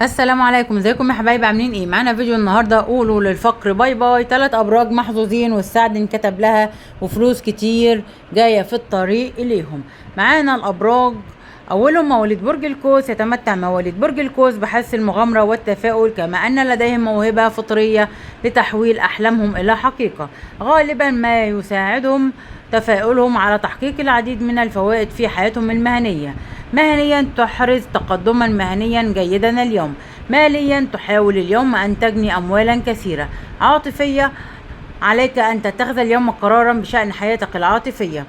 السلام عليكم، ازيكم يا حبايبي؟ عاملين ايه؟ معانا فيديو النهارده قولوا للفقر باي باي. 3 ابراج محظوظين والسعد انكتب لها وفلوس كتير جايه في الطريق اليهم. معانا الابراج. اولهم مواليد برج القوس. يتمتع مواليد برج القوس بحس المغامره والتفاؤل، كما ان لديهم موهبه فطريه لتحويل احلامهم الى حقيقه. غالبا ما يساعدهم تفاؤلهم على تحقيق العديد من الفوائد في حياتهم المهنيه. مهنيا تحرز تقدما مهنيا جيدا اليوم. ماليا تحاول اليوم أن تجني أموالا كثيرة. عاطفية عليك أن تتخذ اليوم قرارا بشأن حياتك العاطفية.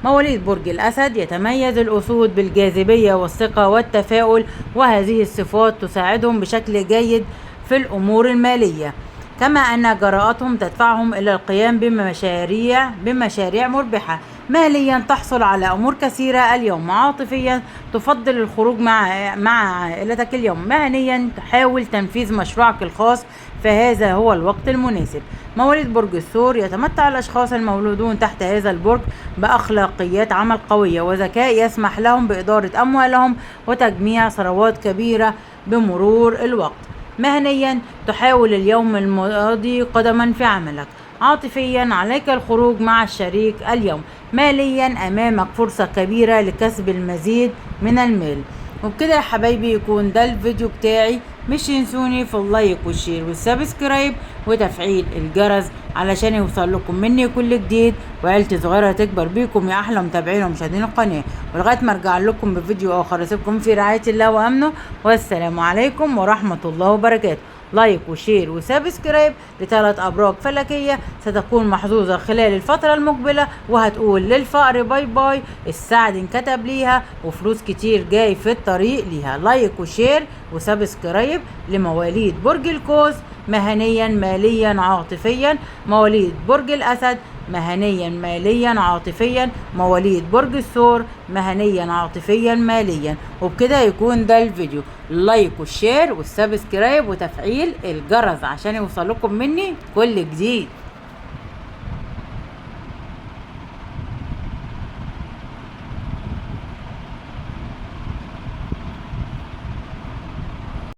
مواليد برج الأسد. يتميز الأسود بالجاذبية والثقة والتفاؤل، وهذه الصفات تساعدهم بشكل جيد في الأمور المالية، كما أن جراءتهم تدفعهم إلى القيام بمشاريع مربحة. ماليا تحصل على أمور كثيرة اليوم. عاطفيا تفضل الخروج مع عائلتك اليوم. مهنيا تحاول تنفيذ مشروعك الخاص، فهذا هو الوقت المناسب. مواليد برج الثور. يتمتع الأشخاص المولودون تحت هذا البرج بأخلاقيات عمل قوية وذكاء يسمح لهم بإدارة أموالهم وتجميع ثروات كبيرة بمرور الوقت. مهنيا تحاول اليوم الماضي قدما في عملك. عاطفيا عليك الخروج مع الشريك اليوم. ماليا أمامك فرصة كبيرة لكسب المزيد من المال. وبكده يا حبايبي يكون ده الفيديو بتاعي. مش ينسوني في اللايك والشير والسبسكرايب وتفعيل الجرس علشان يوصل لكم مني كل جديد، وعيلتي صغيرة تكبر بيكم يا أحلى متابعين ومشاهدين القناة. ولغاية ما أرجع لكم بفيديو آخر أسيبكم في رعاية الله وأمنه، والسلام عليكم ورحمة الله وبركاته. لايك وشير وسبسكرايب ل3 أبراج فلكية ستكون محظوظة خلال الفترة المقبلة، وهتقول للفقر باي باي. السعد انكتب ليها وفلوس كتير جاي في الطريق ليها. لايك وشير وسبسكرايب لمواليد برج القوس مهنيا ماليا عاطفيا. مواليد برج الأسد مهنيا ماليا عاطفيا. مواليد برج الثور مهنيا عاطفيا ماليا. وبكده يكون ده الفيديو. اللايك والشير والسبسكرايب وتفعيل الجرس عشان يوصل لكم مني كل جديد.